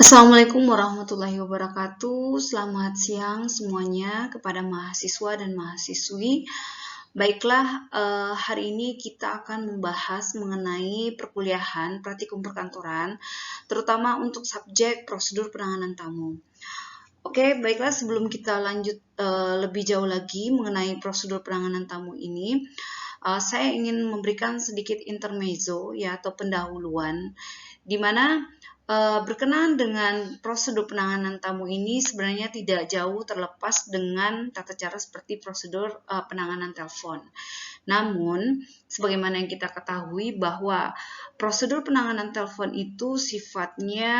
Assalamualaikum warahmatullahi wabarakatuh. Selamat siang semuanya kepada mahasiswa dan mahasiswi. Baiklah, hari ini kita akan membahas mengenai perkuliahan praktikum perkantoran, terutama untuk subjek prosedur penanganan tamu. Oke, baiklah sebelum kita lanjut lebih jauh lagi mengenai prosedur penanganan tamu ini, saya ingin memberikan sedikit intermezzo ya atau pendahuluan, di mana berkenaan dengan prosedur penanganan tamu ini sebenarnya tidak jauh terlepas dengan tata cara seperti prosedur penanganan telepon. Namun, sebagaimana yang kita ketahui bahwa prosedur penanganan telepon itu sifatnya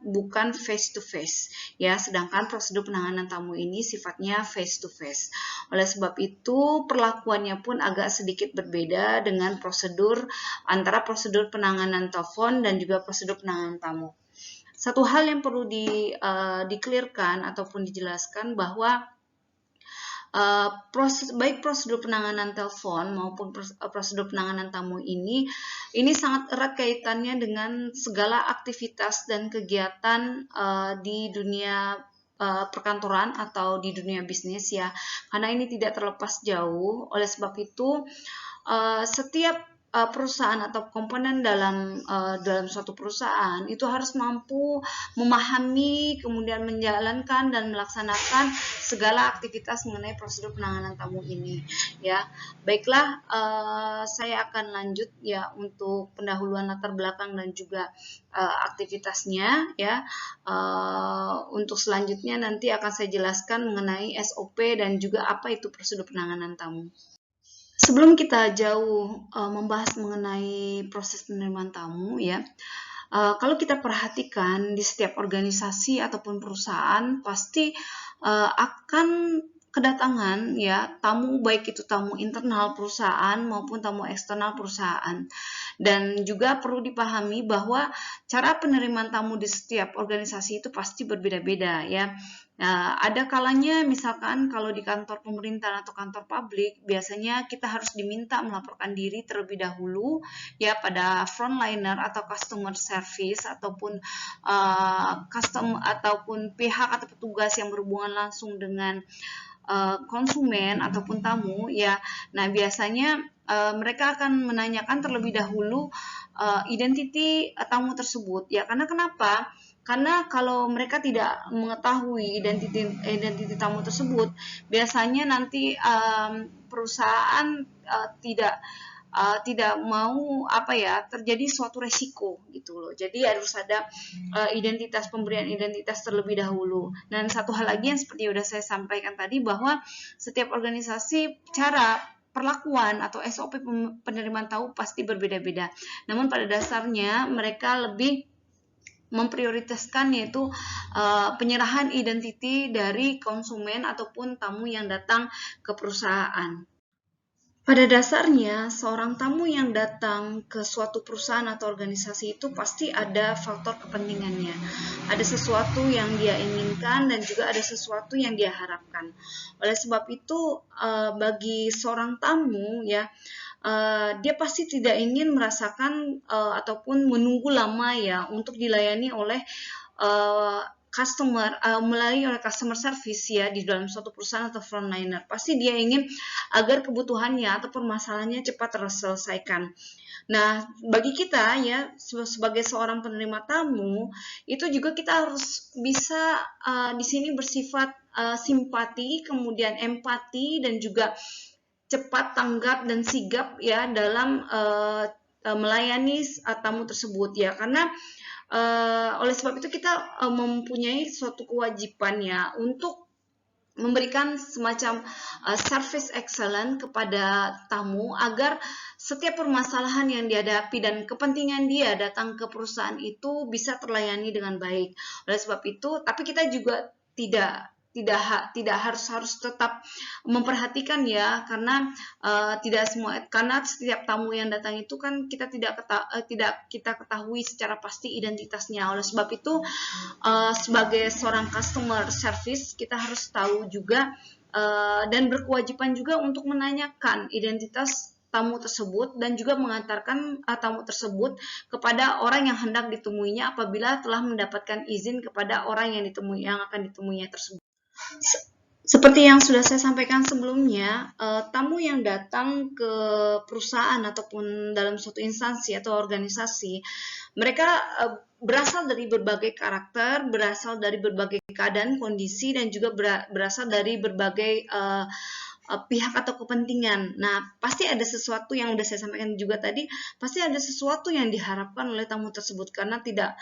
bukan face to face, ya, sedangkan prosedur penanganan tamu ini sifatnya face to face. Oleh sebab itu, perlakuannya pun agak sedikit berbeda dengan antara prosedur penanganan telepon dan juga prosedur penanganan tamu. Satu hal yang perlu di-clearkan ataupun dijelaskan bahwa baik prosedur penanganan telepon maupun prosedur penanganan tamu ini sangat erat kaitannya dengan segala aktivitas dan kegiatan di dunia perkantoran atau di dunia bisnis ya, karena ini tidak terlepas jauh. Oleh sebab itu setiap perusahaan atau komponen dalam suatu perusahaan itu harus mampu memahami, kemudian menjalankan dan melaksanakan segala aktivitas mengenai prosedur penanganan tamu ini. Ya, baiklah, saya akan lanjut ya untuk pendahuluan latar belakang dan juga aktivitasnya ya. Untuk selanjutnya nanti akan saya jelaskan mengenai SOP dan juga apa itu prosedur penanganan tamu. Sebelum kita jauh membahas mengenai proses penerimaan tamu ya, kalau kita perhatikan di setiap organisasi ataupun perusahaan pasti akan kedatangan ya tamu, baik itu tamu internal perusahaan maupun tamu eksternal perusahaan. Dan juga perlu dipahami bahwa cara penerimaan tamu di setiap organisasi itu pasti berbeda-beda ya. Nah, ada kalanya misalkan kalau di kantor pemerintahan atau kantor publik, biasanya kita harus diminta melaporkan diri terlebih dahulu ya pada frontliner atau customer service ataupun pihak atau petugas yang berhubungan langsung dengan konsumen ataupun tamu ya. Nah, biasanya mereka akan menanyakan terlebih dahulu identiti tamu tersebut ya. Karena kenapa? Karena kalau mereka tidak mengetahui identiti tamu tersebut, biasanya nanti perusahaan tidak mau terjadi suatu resiko gitu loh. Jadi harus ada pemberian identitas terlebih dahulu. Dan satu hal lagi yang seperti sudah saya sampaikan tadi, bahwa setiap organisasi cara perlakuan atau SOP penerimaan tamu pasti berbeda-beda. Namun pada dasarnya mereka lebih memprioritaskan yaitu penyerahan identiti dari konsumen ataupun tamu yang datang ke perusahaan. Pada dasarnya, seorang tamu yang datang ke suatu perusahaan atau organisasi itu pasti ada faktor kepentingannya. Ada sesuatu yang dia inginkan dan juga ada sesuatu yang dia harapkan. Oleh sebab itu, bagi seorang tamu ya, dia pasti tidak ingin merasakan ataupun menunggu lama ya untuk dilayani oleh melalui customer service ya di dalam suatu perusahaan atau frontliner. Pasti dia ingin agar kebutuhannya atau permasalahannya cepat terselesaikan. Nah, bagi kita ya sebagai seorang penerima tamu, itu juga kita harus bisa di sini bersifat simpati, kemudian empati dan juga cepat tanggap dan sigap ya dalam melayani tamu tersebut ya. Karena oleh sebab itu kita mempunyai suatu kewajiban ya untuk memberikan semacam service excellent kepada tamu agar setiap permasalahan yang dihadapi dan kepentingan dia datang ke perusahaan itu bisa terlayani dengan baik. Oleh sebab itu, tapi kita juga tidak harus tetap memperhatikan ya, karena karena setiap tamu yang datang itu kan kita tidak kita ketahui secara pasti identitasnya. Oleh sebab itu sebagai seorang customer service kita harus tahu juga dan berkewajiban juga untuk menanyakan identitas tamu tersebut dan juga mengantarkan tamu tersebut kepada orang yang hendak ditemuinya apabila telah mendapatkan izin kepada orang yang akan ditemuinya tersebut. Seperti yang sudah saya sampaikan sebelumnya, tamu yang datang ke perusahaan ataupun dalam suatu instansi atau organisasi, mereka berasal dari berbagai karakter, berasal dari berbagai keadaan, kondisi, dan juga berasal dari berbagai pihak atau kepentingan. Nah, pasti ada sesuatu yang sudah saya sampaikan juga tadi, pasti ada sesuatu yang diharapkan oleh tamu tersebut karena tidak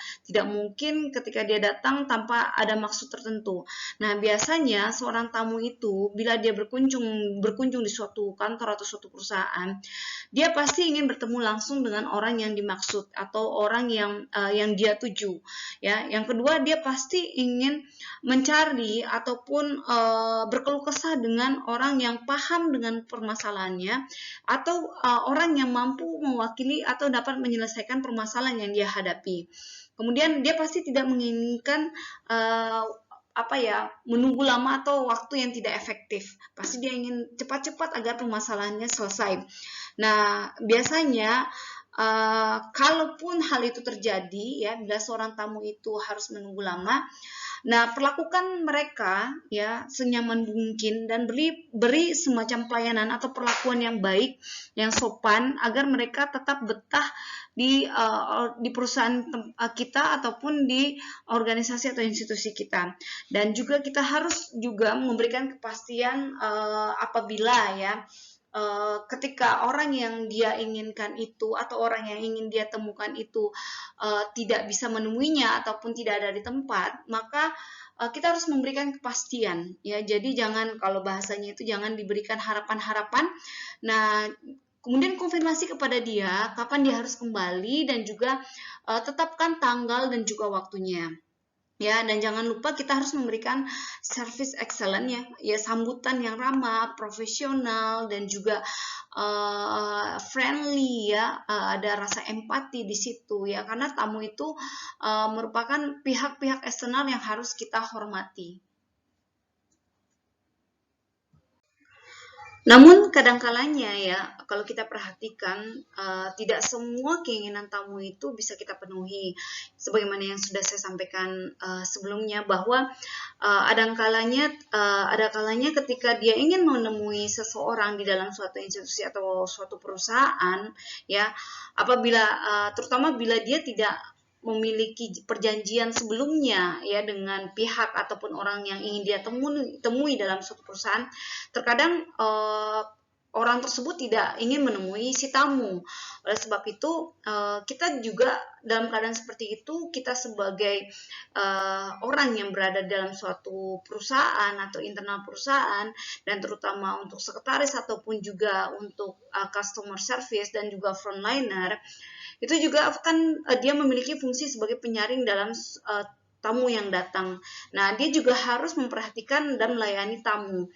mungkin ketika dia datang tanpa ada maksud tertentu. Nah, biasanya seorang tamu itu bila dia berkunjung di suatu kantor atau suatu perusahaan, dia pasti ingin bertemu langsung dengan orang yang dimaksud atau orang yang dia tuju. Ya, yang kedua dia pasti ingin mencari ataupun berkeluh kesah dengan orang yang paham dengan permasalahannya atau orang yang mampu mewakili atau dapat menyelesaikan permasalahan yang dia hadapi. Kemudian dia pasti tidak menginginkan menunggu lama atau waktu yang tidak efektif. Pasti dia ingin cepat-cepat agar permasalahannya selesai. Nah, biasanya kalaupun hal itu terjadi, ya, bila seorang tamu itu harus menunggu lama, nah, perlakukan mereka ya senyaman mungkin dan beri semacam pelayanan atau perlakuan yang baik, yang sopan agar mereka tetap betah di perusahaan kita ataupun di organisasi atau institusi kita. Dan juga kita harus juga memberikan kepastian apabila ya ketika orang yang dia inginkan itu atau orang yang ingin dia temukan itu tidak bisa menemuinya ataupun tidak ada di tempat, maka kita harus memberikan kepastian ya. Jadi jangan, kalau bahasanya itu jangan diberikan harapan-harapan. Nah, kemudian konfirmasi kepada dia kapan dia harus kembali dan juga tetapkan tanggal dan juga waktunya. Ya, dan jangan lupa kita harus memberikan service excellent ya, sambutan yang ramah, profesional, dan juga friendly ya, ada rasa empati di situ ya, karena tamu itu merupakan pihak-pihak eksternal yang harus kita hormati. Namun kadang-kalanya ya, kalau kita perhatikan tidak semua keinginan tamu itu bisa kita penuhi. Sebagaimana yang sudah saya sampaikan sebelumnya, bahwa ada kalanya ketika dia ingin menemui seseorang di dalam suatu institusi atau suatu perusahaan, ya, apabila terutama bila dia tidak memiliki perjanjian sebelumnya ya dengan pihak ataupun orang yang ingin dia temui dalam suatu perusahaan, terkadang orang tersebut tidak ingin menemui si tamu. Oleh sebab itu kita juga dalam keadaan seperti itu, kita sebagai orang yang berada dalam suatu perusahaan atau internal perusahaan, dan terutama untuk sekretaris ataupun juga untuk customer service dan juga frontliner, itu juga akan dia memiliki fungsi sebagai penyaring dalam tamu yang datang. Nah, dia juga harus memperhatikan dan melayani tamu.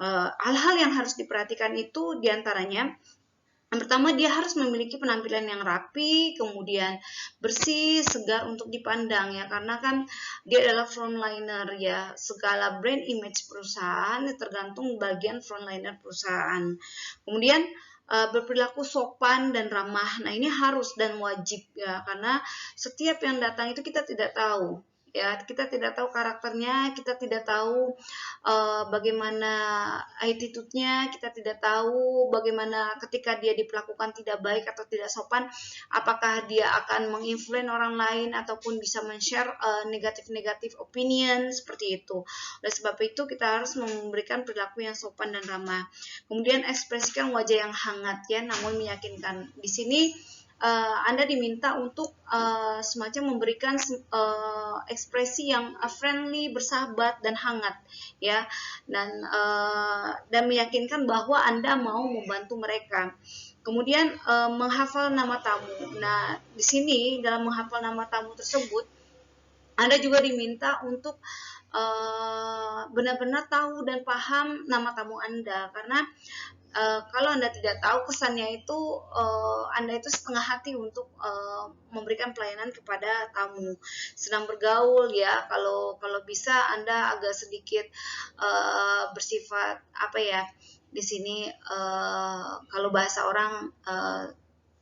Hal-hal yang harus diperhatikan itu diantaranya, yang pertama, dia harus memiliki penampilan yang rapi, kemudian bersih, segar untuk dipandang ya, karena kan dia adalah frontliner ya. Segala brand image perusahaan tergantung bagian frontliner perusahaan. Kemudian berperilaku sopan dan ramah. Nah, ini harus dan wajib ya, karena setiap yang datang itu kita tidak tahu. Ya, kita tidak tahu karakternya, kita tidak tahu bagaimana attitude-nya, kita tidak tahu bagaimana ketika dia diperlakukan tidak baik atau tidak sopan, apakah dia akan menginfluence orang lain ataupun bisa men-share negatif opinion seperti itu. Oleh sebab itu kita harus memberikan perilaku yang sopan dan ramah. Kemudian ekspresikan wajah yang hangat ya, namun meyakinkan. Di sini Anda diminta untuk semacam memberikan ekspresi yang friendly, bersahabat dan hangat ya, dan meyakinkan bahwa Anda mau membantu mereka. Kemudian menghafal nama tamu. Nah, di sini dalam menghafal nama tamu tersebut, Anda juga diminta untuk benar-benar tahu dan paham nama tamu Anda, karena kalau Anda tidak tahu kesannya itu Anda itu setengah hati untuk memberikan pelayanan kepada tamu, senang bergaul ya. Kalau bisa Anda agak sedikit bersifat apa ya, di sini kalau bahasa orang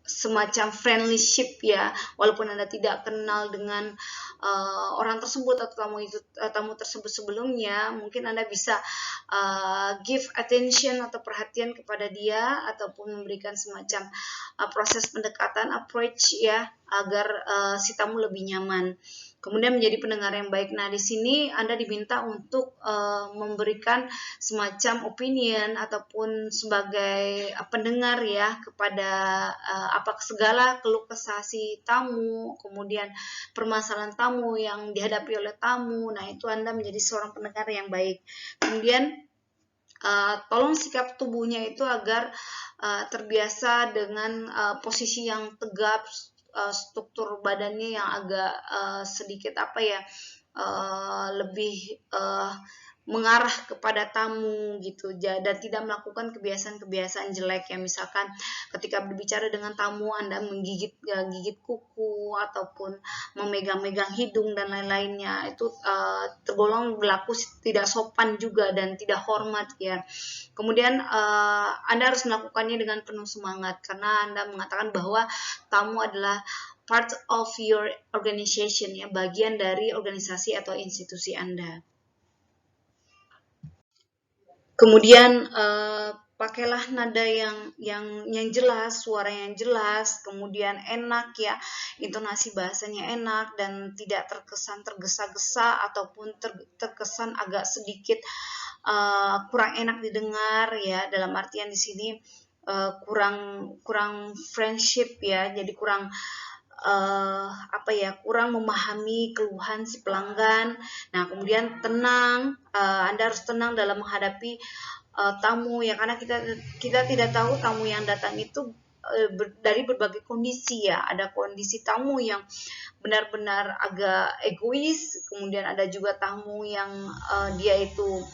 semacam friendlyship ya, walaupun Anda tidak kenal dengan orang tersebut atau tamu tersebut sebelumnya, mungkin Anda bisa give attention atau perhatian kepada dia, ataupun memberikan semacam proses pendekatan approach ya, agar si tamu lebih nyaman. Kemudian menjadi pendengar yang baik. Nah, di sini Anda diminta untuk memberikan semacam opinion ataupun sebagai pendengar ya kepada apa segala keluh kesah si tamu, kemudian permasalahan tamu yang dihadapi oleh tamu. Nah, itu Anda menjadi seorang pendengar yang baik. Kemudian tolong sikap tubuhnya itu agar terbiasa dengan posisi yang tegap, struktur badannya yang agak sedikit apa ya, lebih mengarah kepada tamu gitu, dan tidak melakukan kebiasaan-kebiasaan jelek ya, misalkan ketika berbicara dengan tamu Anda menggigit kuku ataupun memegang-megang hidung dan lain-lainnya, itu tergolong berlaku tidak sopan juga dan tidak hormat ya. Kemudian Anda harus melakukannya dengan penuh semangat, karena Anda mengatakan bahwa tamu adalah part of your organization ya, bagian dari organisasi atau institusi Anda. Kemudian pakailah nada yang jelas, suara yang jelas, kemudian enak ya, intonasi bahasanya enak dan tidak terkesan tergesa-gesa ataupun terkesan agak sedikit kurang enak didengar ya, dalam artian di sini kurang friendship ya, jadi kurang kurang memahami keluhan si pelanggan. Nah, kemudian tenang, Anda harus tenang dalam menghadapi tamu ya, karena kita tidak tahu tamu yang datang itu dari berbagai kondisi ya. Ada kondisi tamu yang benar-benar agak egois, kemudian ada juga tamu yang dia itu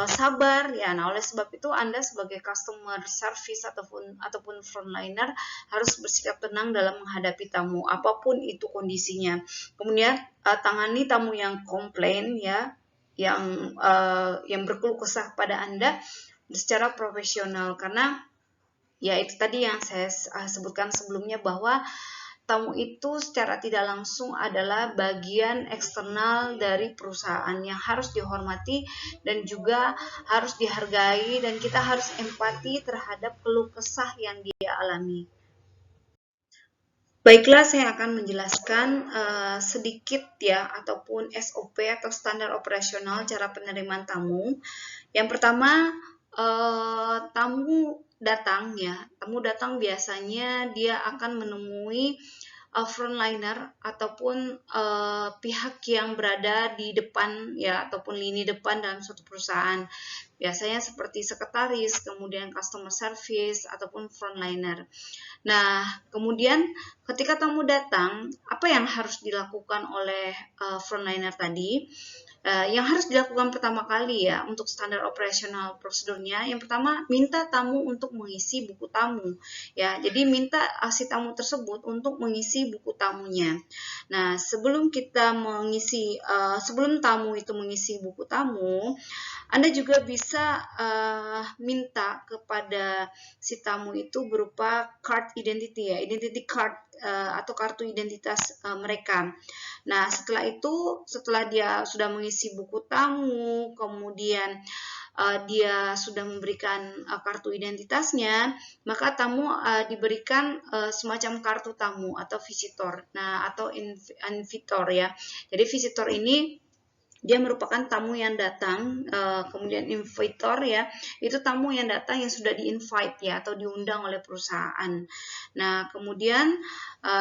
sabar ya. Nah, oleh sebab itu Anda sebagai customer service ataupun frontliner harus bersikap tenang dalam menghadapi tamu apapun itu kondisinya. Kemudian tangani tamu yang komplain ya, yang berkeluh kesah pada Anda secara profesional, karena ya itu tadi yang saya sebutkan sebelumnya, bahwa tamu itu secara tidak langsung adalah bagian eksternal dari perusahaan yang harus dihormati dan juga harus dihargai, dan kita harus empati terhadap keluh kesah yang dia alami. Baiklah, saya akan menjelaskan sedikit ya, ataupun SOP atau standar operasional cara penerimaan tamu. Yang pertama, tamu datang ya. Tamu datang biasanya dia akan menemui frontliner ataupun pihak yang berada di depan ya, ataupun lini depan dalam suatu perusahaan. Biasanya seperti sekretaris, kemudian customer service ataupun frontliner. Nah, kemudian ketika tamu datang, apa yang harus dilakukan oleh frontliner tadi? Yang harus dilakukan pertama kali ya, untuk standar operasional prosedurnya, yang pertama minta tamu untuk mengisi buku tamu ya. Jadi minta si tamu tersebut untuk mengisi buku tamunya. Nah, sebelum tamu itu mengisi buku tamu, Anda juga bisa minta kepada si tamu itu berupa card identity ya, identity card atau kartu identitas mereka. Nah, setelah dia sudah mengisi buku tamu, kemudian dia sudah memberikan kartu identitasnya, maka tamu diberikan semacam kartu tamu atau visitor. Nah, atau invitor ya. Jadi visitor ini dia merupakan tamu yang datang, kemudian invitor ya, itu tamu yang datang yang sudah di-invite ya, atau diundang oleh perusahaan. Nah, kemudian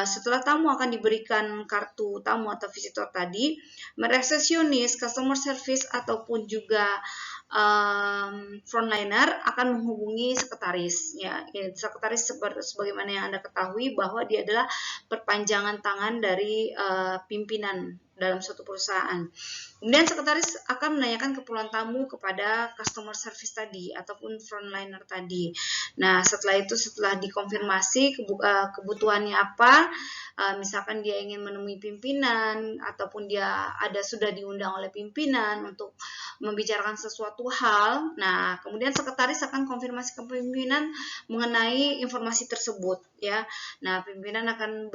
setelah tamu akan diberikan kartu tamu atau visitor tadi, resepsionis, customer service ataupun juga frontliner akan menghubungi sekretaris ya. Sekretaris sebagaimana yang Anda ketahui bahwa dia adalah perpanjangan tangan dari pimpinan dalam suatu perusahaan. Kemudian sekretaris akan menanyakan keperluan tamu kepada customer service tadi ataupun frontliner tadi. Nah, setelah itu setelah dikonfirmasi kebutuhannya apa, misalkan dia ingin menemui pimpinan ataupun dia sudah diundang oleh pimpinan untuk membicarakan sesuatu hal. Nah, kemudian sekretaris akan konfirmasi ke pimpinan mengenai informasi tersebut ya. Nah, pimpinan akan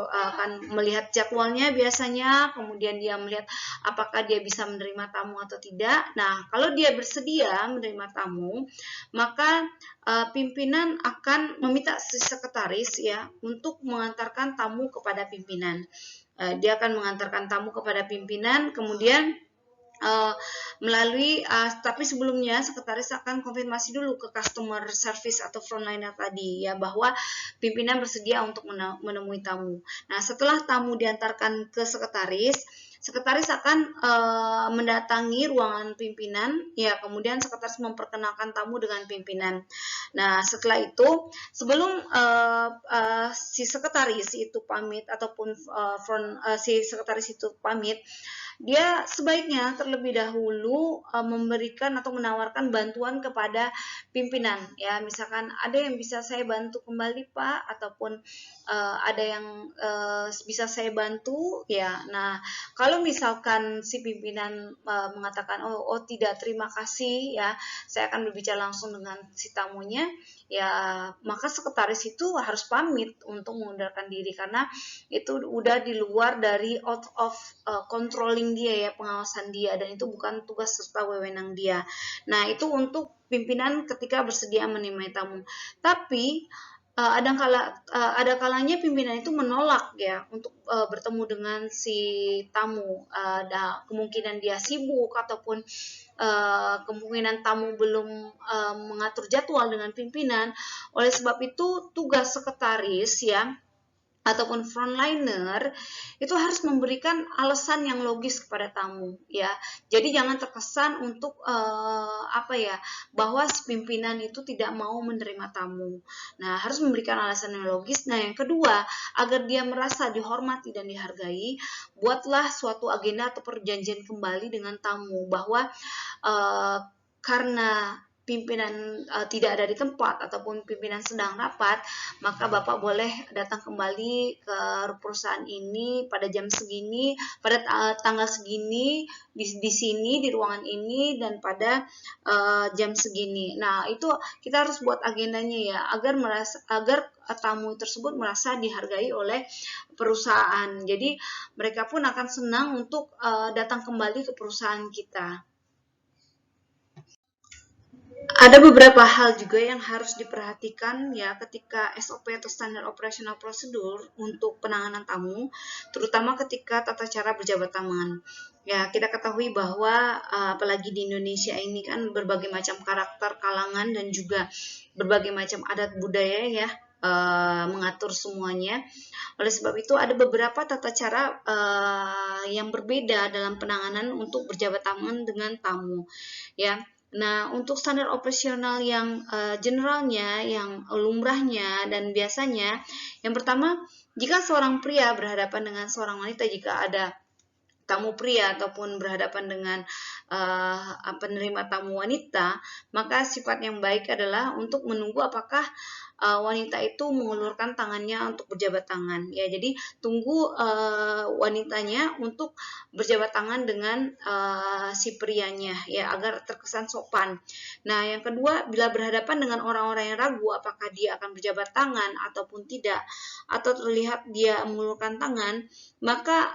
akan melihat jadwalnya biasanya, kemudian dia melihat apakah dia bisa menerima tamu atau tidak. Nah, kalau dia bersedia menerima tamu, maka pimpinan akan meminta si sekretaris ya untuk mengantarkan tamu kepada pimpinan. Dia akan mengantarkan tamu kepada pimpinan, kemudian tapi sebelumnya sekretaris akan konfirmasi dulu ke customer service atau frontliner tadi ya, bahwa pimpinan bersedia untuk menemui tamu. Nah, setelah tamu diantarkan ke sekretaris akan mendatangi ruangan pimpinan ya, kemudian sekretaris memperkenalkan tamu dengan pimpinan. Nah, setelah itu sebelum si sekretaris itu pamit ataupun si sekretaris itu pamit, dia sebaiknya terlebih dahulu memberikan atau menawarkan bantuan kepada pimpinan ya, misalkan ada yang bisa saya bantu kembali Pak, ataupun ada yang bisa saya bantu ya. Nah, kalau misalkan si pimpinan mengatakan oh tidak, terima kasih ya, saya akan berbicara langsung dengan si tamunya ya, maka sekretaris itu harus pamit untuk mengundurkan diri, karena itu udah di luar dari out of controlling dia ya, pengawasan dia, dan itu bukan tugas serta wewenang dia. Nah, itu untuk pimpinan ketika bersedia menerima tamu. Tapi ada kalanya pimpinan itu menolak ya untuk bertemu dengan si tamu. Kemungkinan dia sibuk ataupun kemungkinan tamu belum mengatur jadwal dengan pimpinan. Oleh sebab itu tugas sekretaris ya ataupun frontliner itu harus memberikan alasan yang logis kepada tamu ya. Jadi jangan terkesan untuk bahwa pimpinan itu tidak mau menerima tamu. Nah, harus memberikan alasan yang logis. Nah, yang kedua, agar dia merasa dihormati dan dihargai, buatlah suatu agenda atau perjanjian kembali dengan tamu bahwa karena pimpinan tidak ada di tempat ataupun pimpinan sedang rapat, maka Bapak boleh datang kembali ke perusahaan ini pada jam segini, pada tanggal segini, di sini, di ruangan ini, dan pada jam segini. Nah, itu kita harus buat agendanya ya, agar tamu tersebut merasa dihargai oleh perusahaan. Jadi mereka pun akan senang untuk datang kembali ke perusahaan kita. Ada beberapa hal juga yang harus diperhatikan ya ketika SOP atau Standard Operational Procedure untuk penanganan tamu, terutama ketika tata cara berjabat tangan. Ya, kita ketahui bahwa apalagi di Indonesia ini kan berbagai macam karakter, kalangan, dan juga berbagai macam adat budaya ya mengatur semuanya. Oleh sebab itu ada beberapa tata cara yang berbeda dalam penanganan untuk berjabat tangan dengan tamu ya. Nah, untuk standar operasional yang generalnya, yang lumrahnya dan biasanya, yang pertama, jika seorang pria berhadapan dengan seorang wanita, jika ada tamu pria ataupun berhadapan dengan penerima tamu wanita, maka sifat yang baik adalah untuk menunggu apakah wanita itu mengulurkan tangannya untuk berjabat tangan ya. Jadi tunggu wanitanya untuk berjabat tangan dengan si prianya ya, agar terkesan sopan. Nah, yang kedua, bila berhadapan dengan orang-orang yang ragu apakah dia akan berjabat tangan ataupun tidak, atau terlihat dia mengulurkan tangan, maka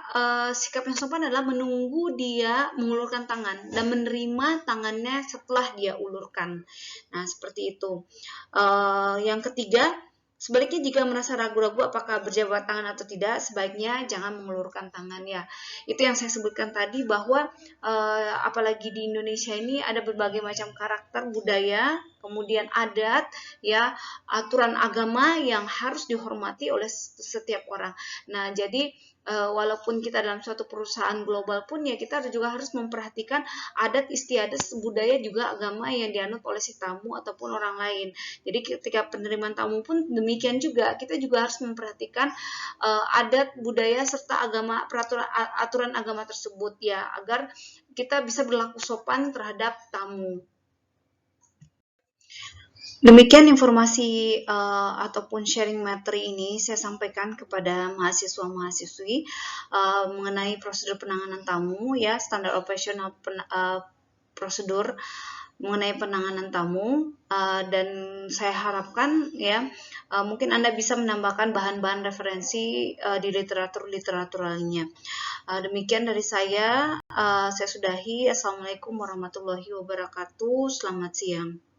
sikap yang sopan adalah menunggu dia mengulurkan tangan dan menerima tangannya setelah dia ulurkan. Nah, seperti itu. Yang ketiga, sebaliknya jika merasa ragu-ragu apakah berjabat tangan atau tidak, sebaiknya jangan mengulurkan tangan ya. Itu yang saya sebutkan tadi, bahwa apalagi di Indonesia ini ada berbagai macam karakter budaya kemudian adat, ya, aturan agama yang harus dihormati oleh setiap orang. Nah, jadi walaupun kita dalam suatu perusahaan global pun ya kita juga harus memperhatikan adat istiadat budaya juga agama yang dianut oleh si tamu ataupun orang lain. Jadi ketika penerimaan tamu pun demikian juga, kita juga harus memperhatikan adat budaya serta agama peraturan aturan agama tersebut ya, agar kita bisa berlaku sopan terhadap tamu. Demikian informasi ataupun sharing materi ini saya sampaikan kepada mahasiswa-mahasiswi mengenai prosedur penanganan tamu ya, standar operasional prosedur mengenai penanganan tamu dan saya harapkan ya mungkin Anda bisa menambahkan bahan-bahan referensi di literatur lainnya. Demikian dari saya sudahi. Assalamualaikum warahmatullahi wabarakatuh. Selamat siang.